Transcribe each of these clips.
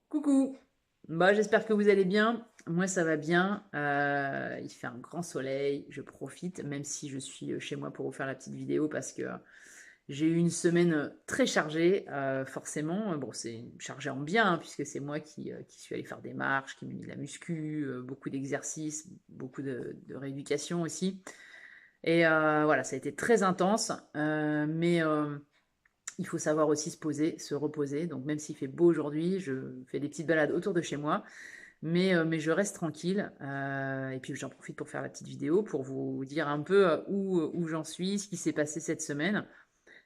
Coucou! Bah, j'espère que vous allez bien. Moi, ça va bien. Il fait un grand soleil. Je profite, même si je suis chez moi pour vous faire la petite vidéo parce que j'ai eu une semaine très chargée. Forcément, bon, c'est chargé en bien hein, puisque c'est moi qui suis allée faire des marches, qui m'ai mis de la muscu, beaucoup d'exercices, beaucoup de rééducation aussi. Et voilà, ça a été très intense. Mais il faut savoir aussi se poser, se reposer. Donc même s'il fait beau aujourd'hui, je fais des petites balades autour de chez moi, mais je reste tranquille. Et puis j'en profite pour faire la petite vidéo, pour vous dire un peu où j'en suis, ce qui s'est passé cette semaine.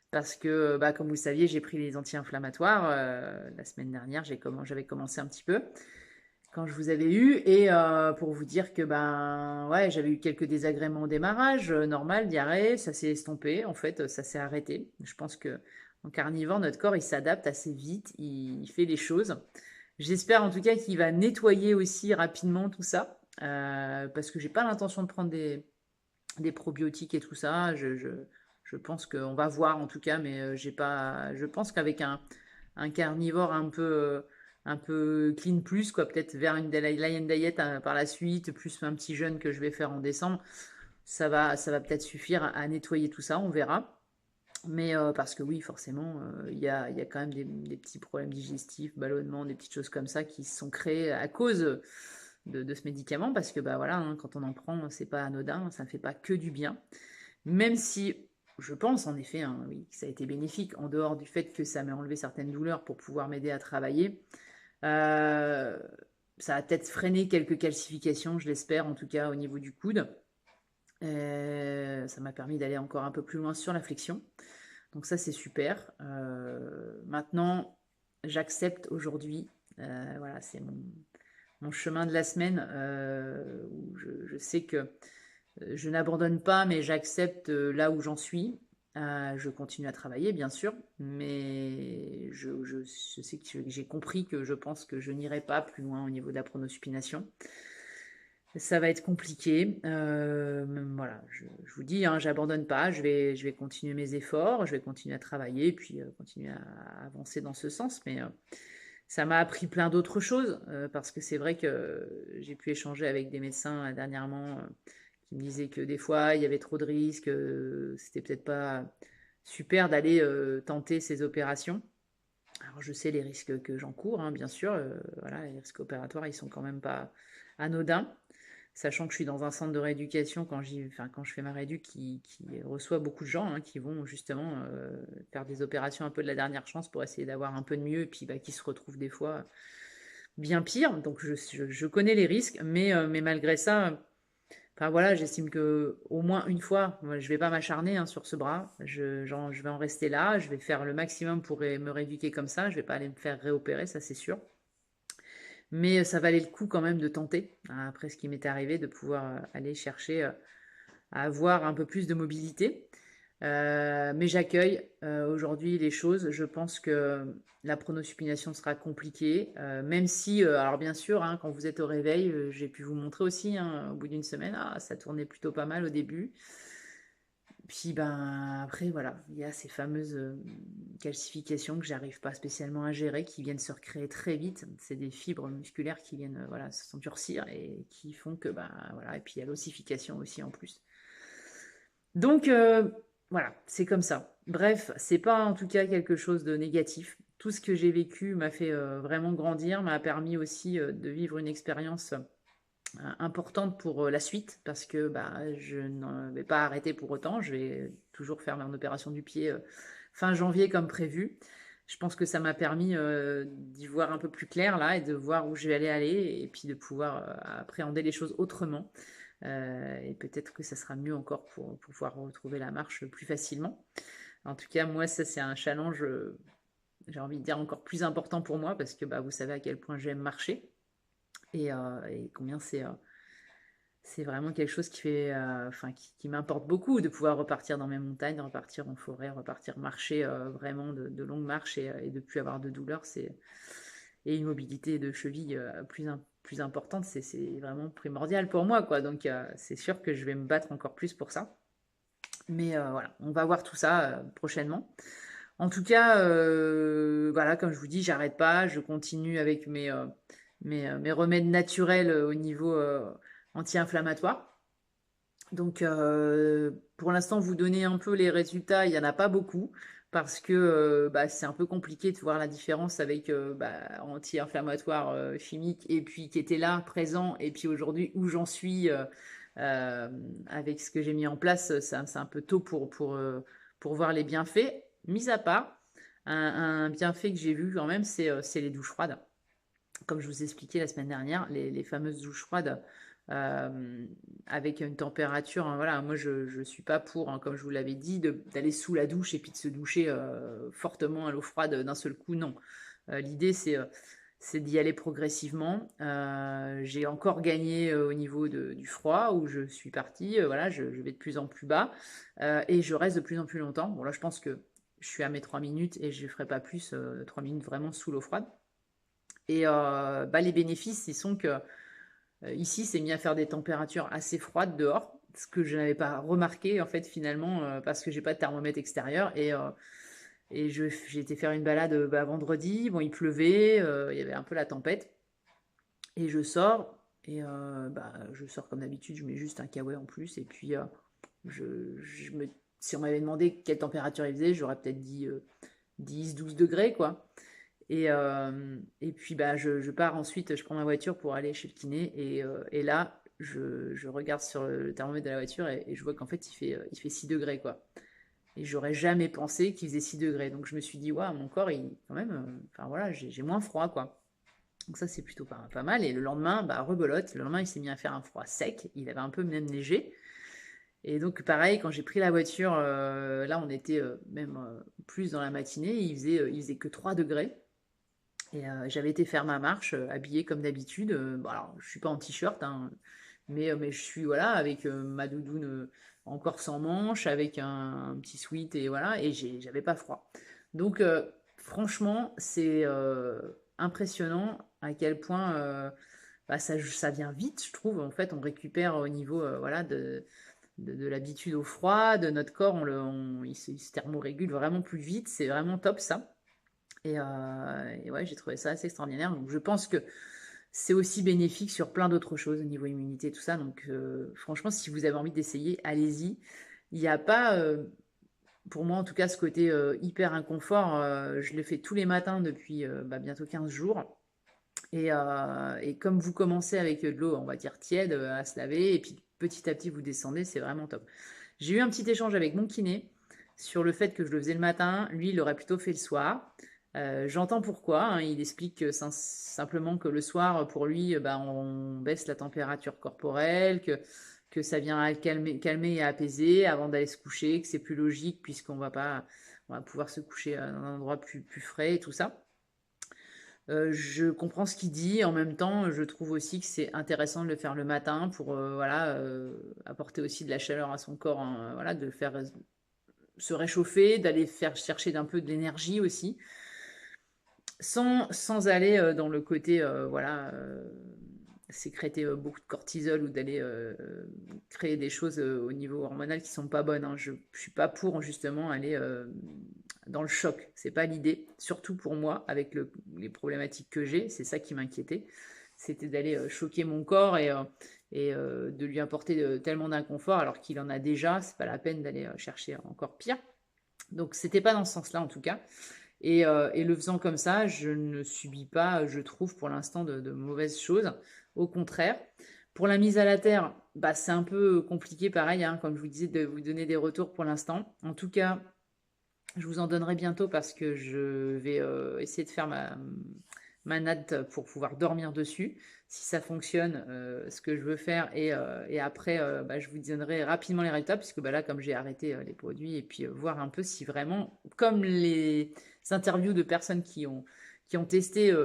Parce que, bah, comme vous le saviez, j'ai pris les anti-inflammatoires. La semaine dernière, j'avais commencé un petit peu quand je vous avais eu. Et pour vous dire que ben ouais, j'avais eu quelques désagréments au démarrage, normal, diarrhée, ça s'est estompé, en fait, ça s'est arrêté. Je pense que en carnivore, notre corps, il s'adapte assez vite, il fait les choses. J'espère en tout cas qu'il va nettoyer aussi rapidement tout ça, parce que j'ai pas l'intention de prendre des probiotiques et tout ça. Je pense qu'on va voir en tout cas, mais j'ai pas. Je pense qu'avec un carnivore un peu clean plus, quoi, peut-être vers une lion diet par la suite, plus un petit jeûne que je vais faire en décembre, ça va peut-être suffire à nettoyer tout ça, on verra. Mais parce que oui, forcément, il y a quand même des petits problèmes digestifs, ballonnements, des petites choses comme ça qui se sont créées à cause de ce médicament, parce que bah voilà, hein, quand on en prend, c'est pas anodin, ça ne fait pas que du bien. Même si je pense en effet, hein, oui, que ça a été bénéfique, en dehors du fait que ça m'a enlevé certaines douleurs pour pouvoir m'aider à travailler. Euh, Ça a peut-être freiné quelques calcifications, je l'espère, en tout cas au niveau du coude. Ça m'a permis d'aller encore un peu plus loin sur la flexion. Donc ça, c'est super. Maintenant, j'accepte aujourd'hui, voilà, c'est mon chemin de la semaine, où je sais que je n'abandonne pas, mais j'accepte là où j'en suis. Je continue à travailler, bien sûr, mais je sais que j'ai compris que je pense que je n'irai pas plus loin au niveau de la pronosupination. Ça va être compliqué. Voilà, je vous dis, hein, j'abandonne pas. Je vais continuer mes efforts, je vais continuer à travailler, puis continuer à avancer dans ce sens. Mais ça m'a appris plein d'autres choses, parce que c'est vrai que j'ai pu échanger avec des médecins dernièrement qui me disaient que des fois, il y avait trop de risques, c'était peut-être pas super d'aller tenter ces opérations. Alors je sais les risques que j'encours, hein, bien sûr. Voilà, les risques opératoires, ils sont quand même pas anodins. Sachant que je suis dans un centre de rééducation quand je fais ma rééduc qui reçoit beaucoup de gens hein, qui vont justement faire des opérations un peu de la dernière chance pour essayer d'avoir un peu de mieux et puis bah, qui se retrouvent des fois bien pire. Donc je connais les risques, mais malgré ça, enfin voilà, j'estime que au moins une fois, moi, je vais pas m'acharner hein, sur ce bras. Je vais en rester là. Je vais faire le maximum pour me rééduquer comme ça. Je vais pas aller me faire réopérer, ça c'est sûr. Mais ça valait le coup quand même de tenter, hein, après ce qui m'était arrivé, de pouvoir aller chercher à avoir un peu plus de mobilité. Mais j'accueille aujourd'hui les choses. Je pense que la pronosupination sera compliquée, même si, alors bien sûr, hein, quand vous êtes au réveil, j'ai pu vous montrer aussi, hein, au bout d'une semaine, ah, ça tournait plutôt pas mal au début. Puis ben après voilà, il y a ces fameuses calcifications que j'arrive pas spécialement à gérer, qui viennent se recréer très vite. C'est des fibres musculaires qui viennent voilà s'endurcir et qui font que ben voilà. Et puis il y a l'ossification aussi en plus. Donc voilà, c'est comme ça. Bref, c'est pas en tout cas quelque chose de négatif. Tout ce que j'ai vécu m'a fait vraiment grandir, m'a permis aussi de vivre une expérience importante pour la suite parce que bah, je ne vais pas arrêter pour autant. Je vais toujours faire mon opération du pied fin janvier comme prévu. Je pense que ça m'a permis d'y voir un peu plus clair là et de voir où je vais aller et puis de pouvoir appréhender les choses autrement. Et peut-être que ça sera mieux encore pour pouvoir retrouver la marche plus facilement. En tout cas, moi, ça c'est un challenge, j'ai envie de dire encore plus important pour moi parce que bah, vous savez à quel point j'aime marcher et combien c'est vraiment quelque chose qui fait, enfin, qui m'importe beaucoup de pouvoir repartir dans mes montagnes, de repartir en forêt, repartir marcher vraiment de longues marches et de plus avoir de douleur. Et une mobilité de cheville plus importante, c'est vraiment primordial pour moi, quoi. Donc c'est sûr que je vais me battre encore plus pour ça. Mais voilà, on va voir tout ça prochainement. En tout cas, voilà, comme je vous dis, j'arrête pas, je continue avec mes remèdes naturels au niveau anti-inflammatoire. Donc, pour l'instant, vous donner un peu les résultats, il n'y en a pas beaucoup parce que bah, c'est un peu compliqué de voir la différence avec bah, anti-inflammatoire chimique et puis qui était là, présent, et puis aujourd'hui où j'en suis euh, avec ce que j'ai mis en place, c'est un peu tôt pour voir les bienfaits. Mis à part, un bienfait que j'ai vu quand même, c'est les douches froides. Comme je vous expliquais la semaine dernière, les fameuses douches froides euh, avec une température, hein, voilà, moi je ne suis pas pour, hein, comme je vous l'avais dit, d'aller sous la douche et puis de se doucher fortement à l'eau froide d'un seul coup, non. L'idée c'est d'y aller progressivement. J'ai encore gagné au niveau du froid où je suis partie, voilà, je vais de plus en plus bas et je reste de plus en plus longtemps. Bon là je pense que je suis à mes 3 minutes et je ne ferai pas plus, 3 minutes vraiment sous l'eau froide. Et bah, les bénéfices, ils sont que ici, c'est mis à faire des températures assez froides dehors, ce que je n'avais pas remarqué en fait finalement parce que j'ai pas de thermomètre extérieur et j'ai été faire une balade bah, vendredi. Bon, il pleuvait, il y avait un peu la tempête et je sors et bah, je sors comme d'habitude, je mets juste un kawaii en plus et puis si on m'avait demandé quelle température il faisait, j'aurais peut-être dit 10-12 degrés quoi. Et puis bah, je pars ensuite, je prends ma voiture pour aller chez le kiné. Et là, je regarde sur le thermomètre de la voiture et je vois qu'en fait, il fait 6 degrés, quoi. Et j'aurais jamais pensé qu'il faisait 6 degrés. Donc je me suis dit, waouh, mon corps, quand même, enfin voilà, j'ai moins froid, quoi. Donc ça, c'est plutôt pas mal. Et le lendemain, bah, rebelote. Le lendemain, il s'est mis à faire un froid sec. Il avait un peu même neigé. Et donc, pareil, quand j'ai pris la voiture, là, on était même plus dans la matinée. Il faisait que 3 degrés. Et j'avais été faire ma marche, habillée comme d'habitude. Bon, alors, je suis pas en t-shirt, hein, mais je suis voilà avec ma doudoune encore sans manches, avec un petit sweat et voilà, et j'avais pas froid. Donc franchement, c'est impressionnant à quel point bah, ça vient vite, je trouve. En fait, on récupère au niveau voilà de l'habitude au froid, de notre corps, il se thermorégule vraiment plus vite. C'est vraiment top ça. Et ouais, j'ai trouvé ça assez extraordinaire. Donc je pense que c'est aussi bénéfique sur plein d'autres choses au niveau immunité, tout ça. Donc franchement, si vous avez envie d'essayer, allez-y. Il n'y a pas, pour moi en tout cas, ce côté hyper inconfort. Je le fais tous les matins depuis bah, bientôt 15 jours. Et comme vous commencez avec de l'eau, on va dire tiède, à se laver, et puis petit à petit vous descendez, c'est vraiment top. J'ai eu un petit échange avec mon kiné sur le fait que je le faisais le matin, lui il l'aurait plutôt fait le soir. J'entends pourquoi, hein, il explique simplement que le soir, pour lui, bah, on baisse la température corporelle, que ça vient à calmer et apaiser avant d'aller se coucher, que c'est plus logique on va pouvoir se coucher dans un endroit plus frais et tout ça. Je comprends ce qu'il dit. En même temps, je trouve aussi que c'est intéressant de le faire le matin pour voilà, apporter aussi de la chaleur à son corps, hein, voilà, de le faire se réchauffer, d'aller faire chercher d'un peu de l'énergie aussi, sans aller dans le côté voilà, sécréter beaucoup de cortisol ou d'aller créer des choses au niveau hormonal qui sont pas bonnes, hein. Je suis pas pour justement aller dans le choc. C'est pas l'idée, surtout pour moi avec les problématiques que j'ai. C'est ça qui m'inquiétait, c'était d'aller choquer mon corps et de lui apporter tellement d'inconfort alors qu'il en a déjà. C'est pas la peine d'aller chercher encore pire. Donc c'était pas dans ce sens-là en tout cas. Et le faisant comme ça, je ne subis pas, je trouve, pour l'instant, de mauvaises choses. Au contraire. Pour la mise à la terre, bah, c'est un peu compliqué, pareil, hein, comme je vous disais, de vous donner des retours pour l'instant. En tout cas, je vous en donnerai bientôt parce que je vais essayer de faire ma natte pour pouvoir dormir dessus. Si ça fonctionne, ce que je veux faire. Et après, bah, je vous donnerai rapidement les résultats puisque bah, là, comme j'ai arrêté les produits et puis voir un peu si vraiment, comme les interviews de personnes qui ont testé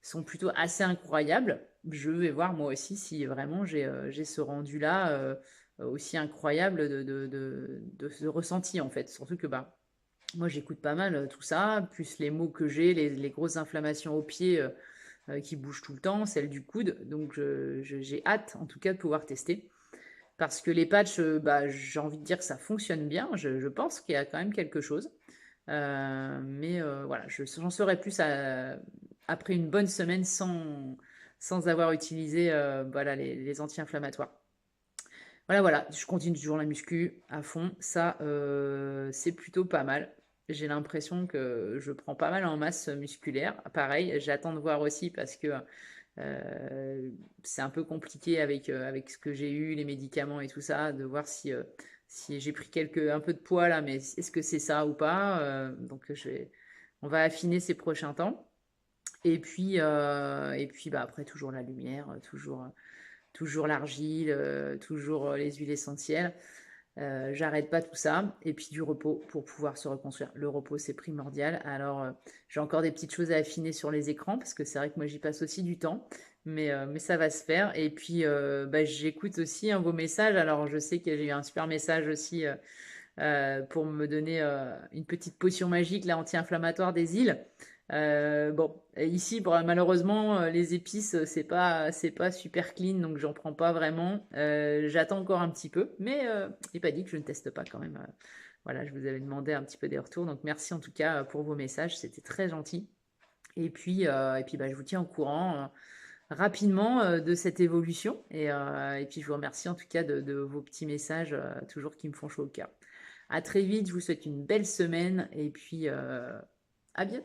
sont plutôt assez incroyables, je vais voir moi aussi si vraiment j'ai ce rendu-là aussi incroyable de ce ressenti en fait. Surtout que bah, moi, j'écoute pas mal tout ça, plus les maux que j'ai, les grosses inflammations aux pieds qui bougent tout le temps, celles du coude. Donc, j'ai hâte, en tout cas, de pouvoir tester. Parce que les patchs, bah, j'ai envie de dire que ça fonctionne bien. Je pense qu'il y a quand même quelque chose. Mais voilà, j'en saurai plus après une bonne semaine sans avoir utilisé voilà, les anti-inflammatoires. Voilà, voilà, je continue toujours la muscu à fond. Ça, c'est plutôt pas mal. J'ai l'impression que je prends pas mal en masse musculaire. Pareil, j'attends de voir aussi parce que c'est un peu compliqué avec ce que j'ai eu, les médicaments et tout ça, de voir si j'ai pris un peu de poids là, mais est-ce que c'est ça ou pas? Donc on va affiner ces prochains temps. Et puis bah, après, toujours la lumière, toujours l'argile, toujours les huiles essentielles. J'arrête pas tout ça. Et puis du repos pour pouvoir se reconstruire. Le repos, c'est primordial. Alors, j'ai encore des petites choses à affiner sur les écrans parce que c'est vrai que moi, j'y passe aussi du temps. Mais ça va se faire. Et puis, bah, j'écoute aussi vos messages. Alors, je sais que j'ai eu un super message aussi pour me donner une petite potion magique, là, anti-inflammatoire des îles. Bon, ici, malheureusement, les épices, c'est pas super clean, donc j'en prends pas vraiment. J'attends encore un petit peu, mais il n'est pas dit que je ne teste pas quand même. Voilà, je vous avais demandé un petit peu des retours, donc merci en tout cas pour vos messages, c'était très gentil. Et puis bah, je vous tiens au courant rapidement de cette évolution. Et puis je vous remercie en tout cas de vos petits messages, toujours qui me font chaud au cœur. À très vite, je vous souhaite une belle semaine et puis à bientôt.